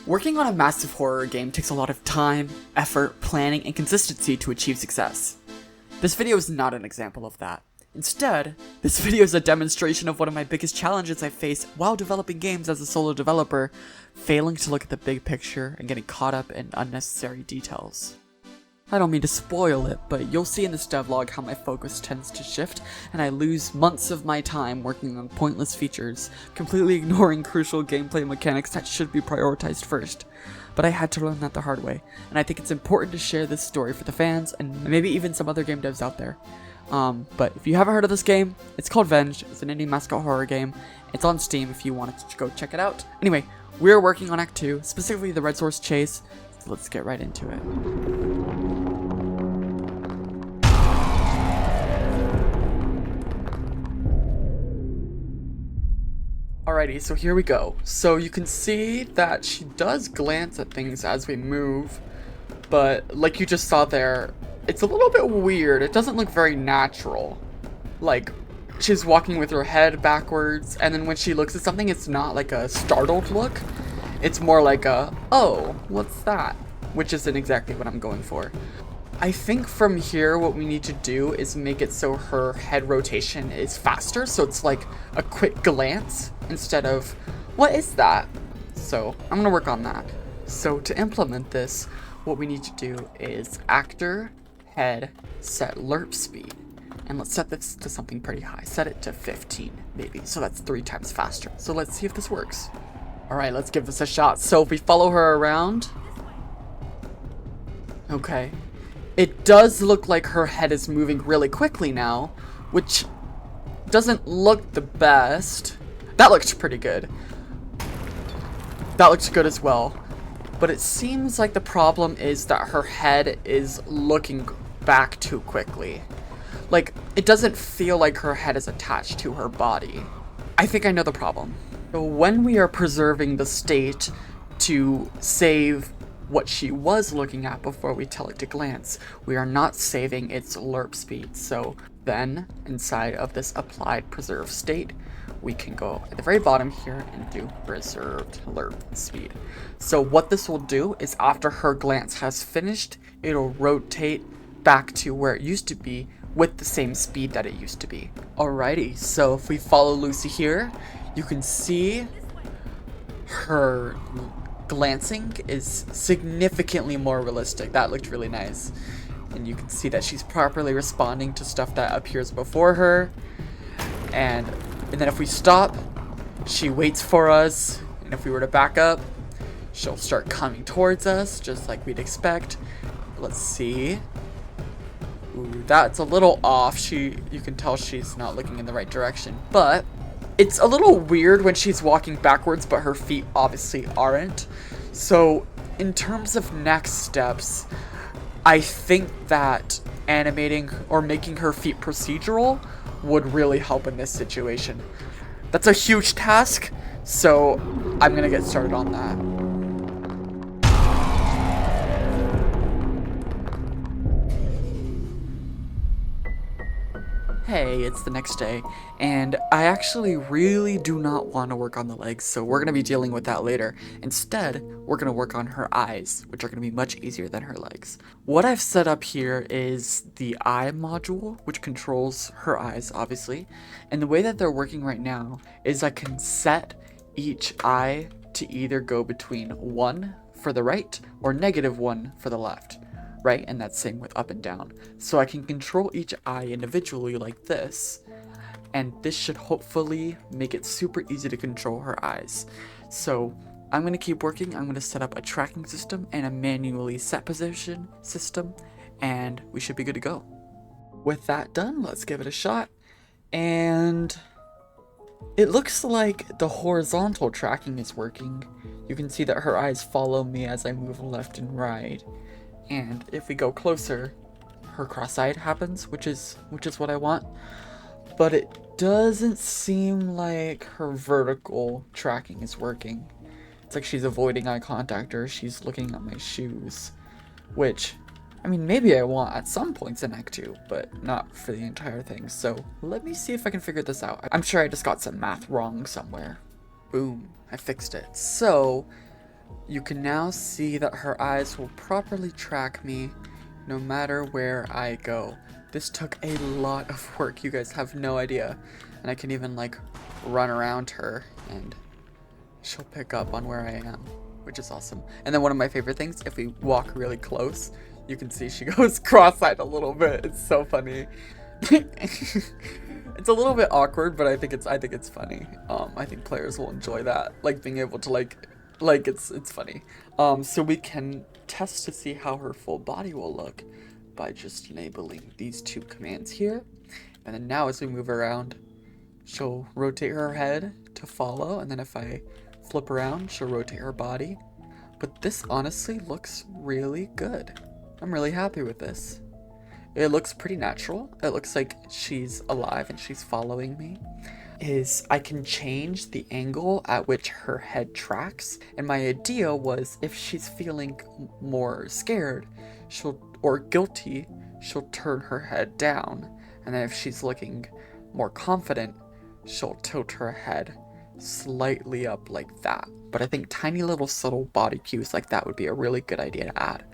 Working on a massive horror game takes a lot of time, effort, planning, and consistency to achieve success. This video is not an example of that. Instead, this video is a demonstration of one of my biggest challenges I face while developing games as a solo developer, failing to look at the big picture and getting caught up in unnecessary details. I don't mean to spoil it, but you'll see in this devlog how my focus tends to shift, and I lose months of my time working on pointless features, completely ignoring crucial gameplay mechanics that should be prioritized first. But I had to learn that the hard way, and I think it's important to share this story for the fans, and maybe even some other game devs out there. But if you haven't heard of this game, it's called Venge. It's an indie mascot horror game. It's on Steam if you wanted to go check it out. Anyway, we're working on Act 2, specifically the Red Source Chase, so let's get right into it. Alrighty, so here we go. So you can see that she does glance at things as we move, but like you just saw there, it's a little bit weird. It doesn't look very natural. Like, she's walking with her head backwards, and then when she looks at something, it's not like a startled look. It's more like a, oh, what's that? Which isn't exactly what I'm going for. I think from here what we need to do is make it so her head rotation is faster, so it's like a quick glance instead of, what is that? So I'm gonna work on that. So to implement this, what we need to do is actor, head, set lerp speed. And let's set this to something pretty high. Set it to 15 maybe, so that's 3 times faster. So let's see if this works. Alright, let's give this a shot. So if we follow her around, okay. It does look like her head is moving really quickly now, which doesn't look the best. That looks pretty good. That looks good as well. But it seems like the problem is that her head is looking back too quickly. Like, it doesn't feel like her head is attached to her body. I think I know the problem. So when we are preserving the state to save what she was looking at before we tell it to glance, we are not saving its lerp speed. So then, inside of this applied preserved state, we can go at the very bottom here and do preserved lerp speed. So what this will do is after her glance has finished, it'll rotate back to where it used to be with the same speed that it used to be. Alrighty, so if we follow Lucy here, you can see her glancing is significantly more realistic. That looked really nice. And you can see that she's properly responding to stuff that appears before her. And then if we stop, she waits for us. And if we were to back up, she'll start coming towards us, just like we'd expect. Let's see. Ooh, that's a little off. You can tell she's not looking in the right direction. But it's a little weird when she's walking backwards, but her feet obviously aren't. So in terms of next steps, I think that animating or making her feet procedural would really help in this situation. That's a huge task, so I'm gonna get started on that. Hey, it's the next day, and I actually really do not want to work on the legs, so we're going to be dealing with that later. Instead, we're going to work on her eyes, which are going to be much easier than her legs. What I've set up here is the eye module, which controls her eyes, obviously, and the way that they're working right now is I can set each eye to either go between 1 for the right or -1 for the left. Right, and that's same with up and down. So I can control each eye individually like this, and this should hopefully make it super easy to control her eyes. So I'm going to keep working. I'm going to set up a tracking system and a manually set position system, and we should be good to go. With that done, let's give it a shot. And it looks like the horizontal tracking is working. You can see that her eyes follow me as I move left and right. And if we go closer, her cross-eyed happens, which is what I want. But it doesn't seem like her vertical tracking is working. It's like she's avoiding eye contact, or she's looking at my shoes. Which, I mean, maybe I want at some points in Act 2, but not for the entire thing. So let me see if I can figure this out. I'm sure I just got some math wrong somewhere. Boom, I fixed it. So You can now see that her eyes will properly track me no matter where I go. This took a lot of work, you guys have no idea. And I can even like run around her and she'll pick up on where I am, which is awesome. And then one of my favorite things, if we walk really close, you can see she goes cross-eyed a little bit. It's so funny. It's a little bit awkward, but I think it's funny. I think players will enjoy that, like being able to like it's funny. So we can test to see how her full body will look by just enabling these two commands here. And then now as we move around, she'll rotate her head to follow, and then if I flip around, she'll rotate her body. But this honestly looks really good. I'm really happy with this. It looks pretty natural. It looks like she's alive and she's following me. I can change the angle at which her head tracks. And my idea was if she's feeling more scared or guilty, she'll turn her head down. And then if she's looking more confident, she'll tilt her head slightly up like that. But I think tiny little subtle body cues like that would be a really good idea to add.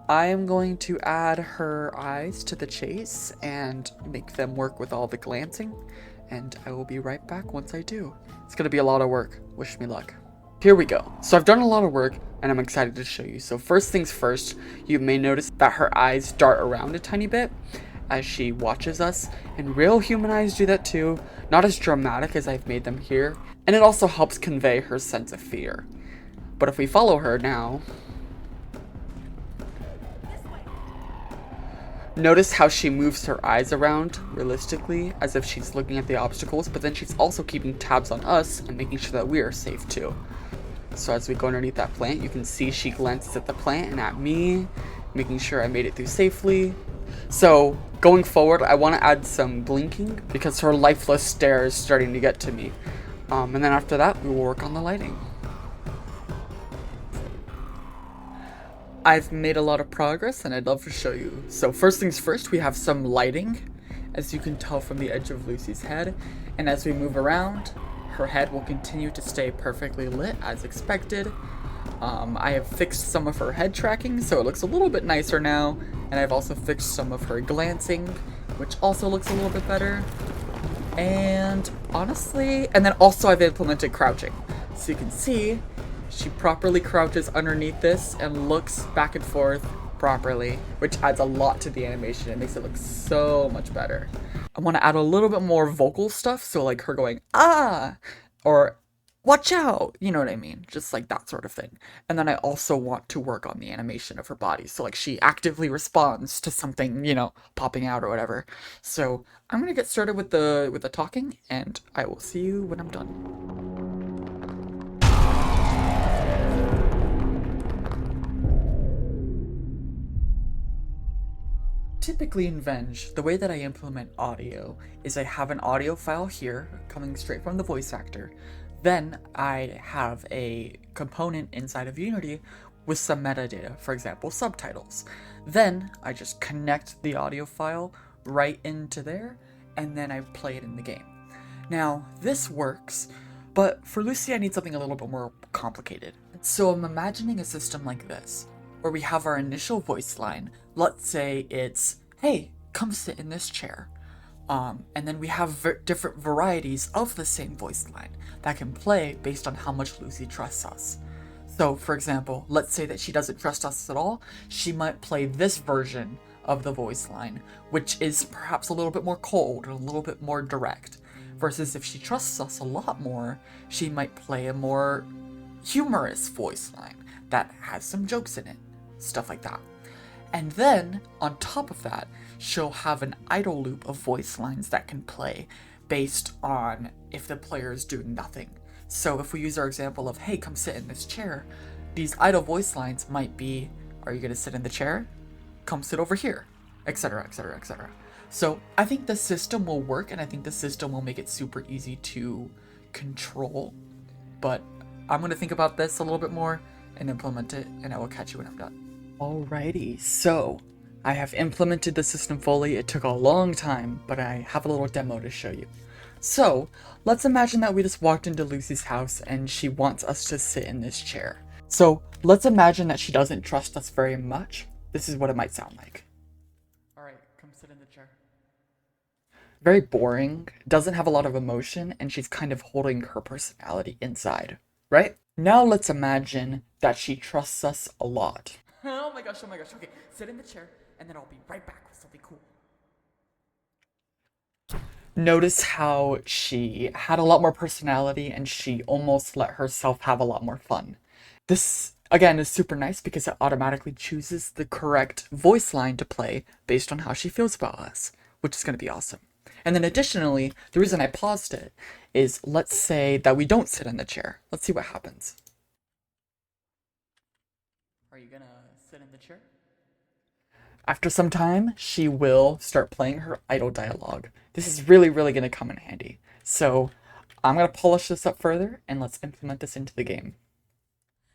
I am going to add her eyes to the chase and make them work with all the glancing, and I will be right back once I do. It's gonna be a lot of work. Wish me luck. Here we go. So I've done a lot of work and I'm excited to show you. So first things first, you may notice that her eyes dart around a tiny bit as she watches us, and real human eyes do that too, not as dramatic as I've made them here, and it also helps convey her sense of fear. But if we follow her now, notice how she moves her eyes around realistically as if she's looking at the obstacles, but then she's also keeping tabs on us and making sure that we are safe too. So as we go underneath that plant, you can see she glances at the plant and at me, making sure I made it through safely. So going forward, I want to add some blinking because her lifeless stare is starting to get to me. And then after that, we will work on the lighting. I've made a lot of progress and I'd love to show you. So first things first, we have some lighting, as you can tell from the edge of Lucy's head. And as we move around, her head will continue to stay perfectly lit as expected. I have fixed some of her head tracking, so it looks a little bit nicer now. And I've also fixed some of her glancing, which also looks a little bit better. And honestly, and then also I've implemented crouching. So you can see, she properly crouches underneath this and looks back and forth properly, which adds a lot to the animation. It makes it look so much better. I want to add a little bit more vocal stuff, so like her going, ah, or watch out, you know what I mean? Just like that sort of thing. And then I also want to work on the animation of her body, so like she actively responds to something, you know, popping out or whatever. So I'm gonna get started with the talking, and I will see you when I'm done. Typically in Venge, the way that I implement audio is I have an audio file here coming straight from the voice actor. Then I have a component inside of Unity with some metadata, for example, subtitles. Then I just connect the audio file right into there, and then I play it in the game. Now, this works, but for Lucy I need something a little bit more complicated. So I'm imagining a system like this, where we have our initial voice line. Let's say it's, hey, come sit in this chair. And then we have different varieties of the same voice line that can play based on how much Lucy trusts us. So, for example, let's say that she doesn't trust us at all. She might play this version of the voice line, which is perhaps a little bit more cold, or a little bit more direct. Versus if she trusts us a lot more, she might play a more humorous voice line that has some jokes in it. Stuff like that. And then, on top of that, she'll have an idle loop of voice lines that can play based on if the player is doing nothing. So if we use our example of, hey, come sit in this chair, these idle voice lines might be, are you going to sit in the chair? Come sit over here, etc., etc., etc. So I think the system will work, and I think the system will make it super easy to control. But I'm going to think about this a little bit more and implement it, and I will catch you when I'm done. Alrighty, so I have implemented the system fully. It took a long time, but I have a little demo to show you. So let's imagine that we just walked into Lucy's house and she wants us to sit in this chair. So let's imagine that she doesn't trust us very much. This is what it might sound like. Alright, come sit in the chair. Very boring, doesn't have a lot of emotion, and she's kind of holding her personality inside, right? Now let's imagine that she trusts us a lot. Oh my gosh, okay, sit in the chair, and then I'll be right back with something cool. Notice how she had a lot more personality and she almost let herself have a lot more fun. This, again, is super nice because it automatically chooses the correct voice line to play based on how she feels about us, which is going to be awesome. And then additionally, the reason I paused it is, let's say that we don't sit in the chair. Let's see what happens. Are you gonna sit in the chair? After some time, she will start playing her idle dialogue. This is really going to come in handy. So I'm going to polish this up further, and let's implement this into the game.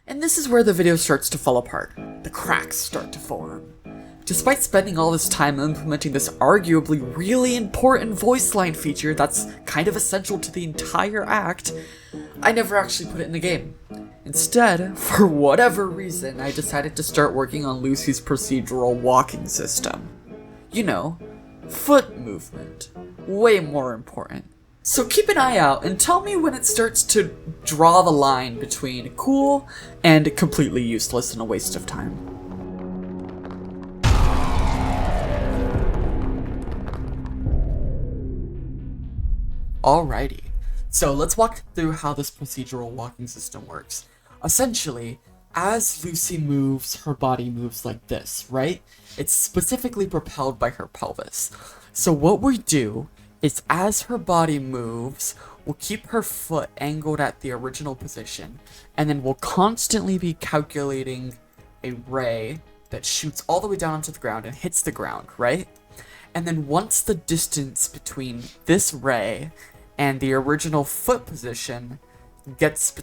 And this is where the video starts to fall apart. The cracks start to form. Despite spending all this time implementing this arguably really important voice line feature that's kind of essential to the entire act, I never actually put it in the game. Instead, for whatever reason, I decided to start working on Lucy's procedural walking system. You know, foot movement. Way more important. So keep an eye out and tell me when it starts to draw the line between cool and completely useless and a waste of time. Alrighty, so let's walk through how this procedural walking system works. Essentially, as Lucy moves, her body moves like this, right? It's specifically propelled by her pelvis. So what we do is, as her body moves, we'll keep her foot angled at the original position, and then we'll constantly be calculating a ray that shoots all the way down onto the ground and hits the ground, right? And then once the distance between this ray and the original foot position gets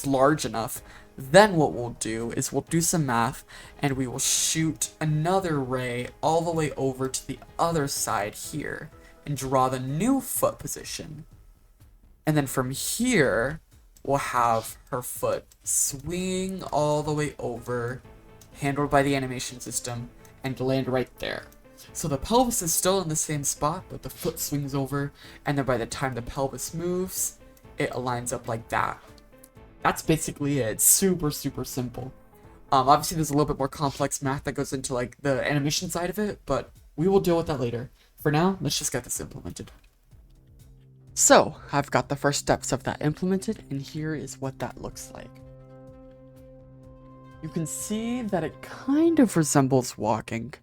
large enough, then what we'll do is we'll do some math and we will shoot another ray all the way over to the other side here and draw the new foot position. And then from here, we'll have her foot swing all the way over, handled by the animation system, and land right there. So the pelvis is still in the same spot, but the foot swings over, and then by the time the pelvis moves, it aligns up like that. That's basically it. It's super simple. Obviously there's a little bit more complex math that goes into like the animation side of it, but we will deal with that later. For now, let's just get this implemented. So, I've got the first steps of that implemented, and here is what that looks like. You can see that it kind of resembles walking,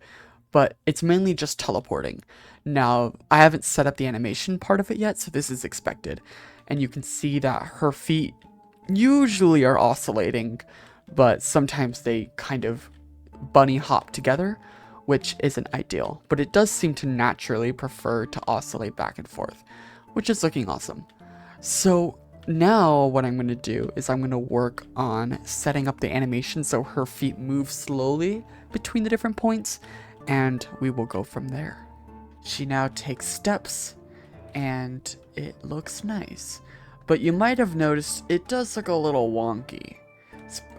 but it's mainly just teleporting. Now, I haven't set up the animation part of it yet, so this is expected. And you can see that her feet usually are oscillating, but sometimes they kind of bunny hop together, which isn't ideal. But it does seem to naturally prefer to oscillate back and forth, which is looking awesome. So now what I'm going to do is I'm going to work on setting up the animation so her feet move slowly between the different points, and we will go from there. She now takes steps, and it looks nice. But you might have noticed it does look a little wonky.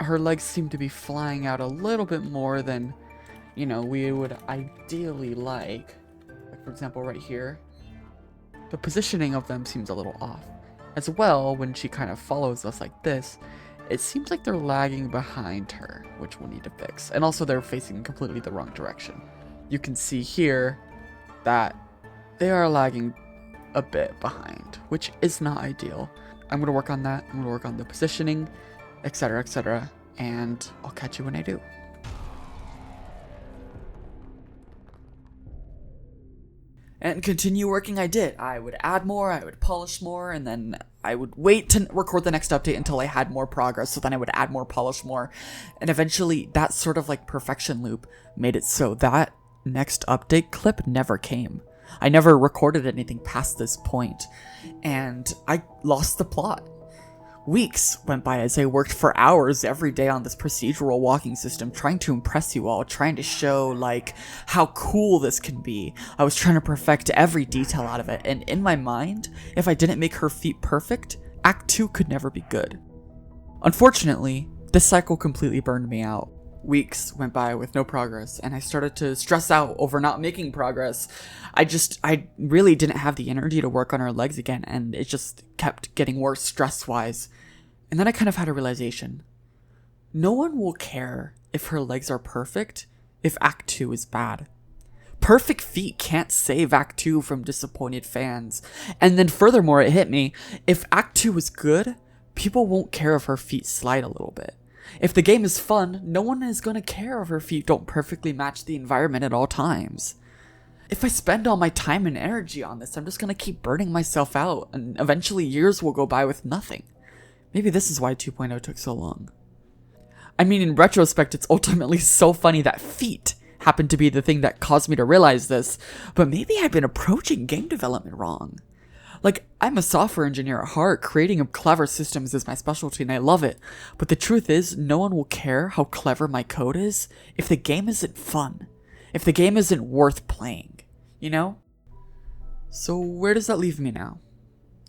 Her legs seem to be flying out a little bit more than, you know, we would ideally like. Like for example, right here. The positioning of them seems a little off. As well, when she kind of follows us like this, it seems like they're lagging behind her, which we'll need to fix. And also they're facing completely the wrong direction. You can see here that they are lagging a bit behind, which is not ideal. I'm going to work on that. I'm going to work on the positioning, etc., and I'll catch you when I do. And continue working I did. I would add more, I would polish more, and then I would wait to record the next update until I had more progress, so then I would add more, polish more, and eventually that sort of like perfection loop made it so that next update clip never came. I never recorded anything past this point, and I lost the plot. Weeks went by as I worked for hours every day on this procedural walking system, trying to impress you all, trying to show, like, how cool this can be. I was trying to perfect every detail out of it, and in my mind, if I didn't make her feet perfect, Act 2 could never be good. Unfortunately, this cycle completely burned me out. Weeks went by with no progress, and I started to stress out over not making progress. I really didn't have the energy to work on her legs again, and it just kept getting worse stress-wise. And then I kind of had a realization. No one will care if her legs are perfect if Act 2 is bad. Perfect feet can't save Act 2 from disappointed fans. And then furthermore, it hit me, if Act 2 is good, people won't care if her feet slide a little bit. If the game is fun, no one is going to care if her feet don't perfectly match the environment at all times. If I spend all my time and energy on this, I'm just going to keep burning myself out, and eventually years will go by with nothing. Maybe this is why 2.0 took so long. I mean, in retrospect, it's ultimately so funny that feet happened to be the thing that caused me to realize this, but maybe I've been approaching game development wrong. Like, I'm a software engineer at heart, creating clever systems is my specialty and I love it, but the truth is, no one will care how clever my code is if the game isn't fun, if the game isn't worth playing, you know? So where does that leave me now?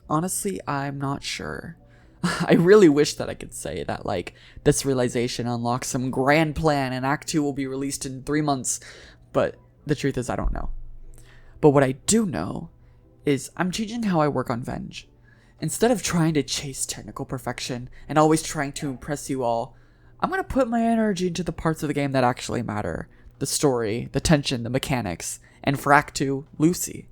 Honestly, I'm not sure. I really wish that I could say that, like, this realization unlocks some grand plan and Act 2 will be released in 3 months, but the truth is I don't know. But what I do know is I'm changing how I work on Venge. Instead of trying to chase technical perfection and always trying to impress you all, I'm going to put my energy into the parts of the game that actually matter. The story, the tension, the mechanics, and for Act 2, Lucy.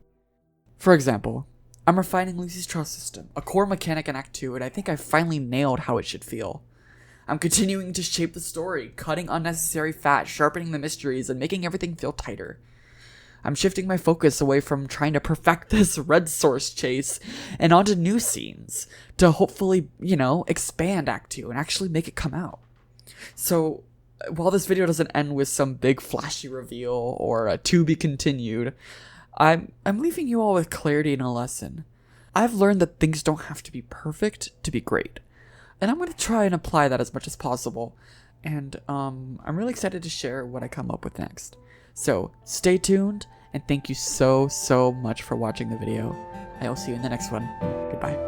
For example, I'm refining Lucy's trust system, a core mechanic in Act 2, and I think I've finally nailed how it should feel. I'm continuing to shape the story, cutting unnecessary fat, sharpening the mysteries, and making everything feel tighter. I'm shifting my focus away from trying to perfect this red source chase and onto new scenes to hopefully, expand Act 2 and actually make it come out. So, while this video doesn't end with some big flashy reveal or a to be continued, I'm leaving you all with clarity and a lesson. I've learned that things don't have to be perfect to be great. And I'm going to try and apply that as much as possible. And I'm really excited to share what I come up with next. So stay tuned, and thank you so much for watching the video. I will see you in the next one. Goodbye.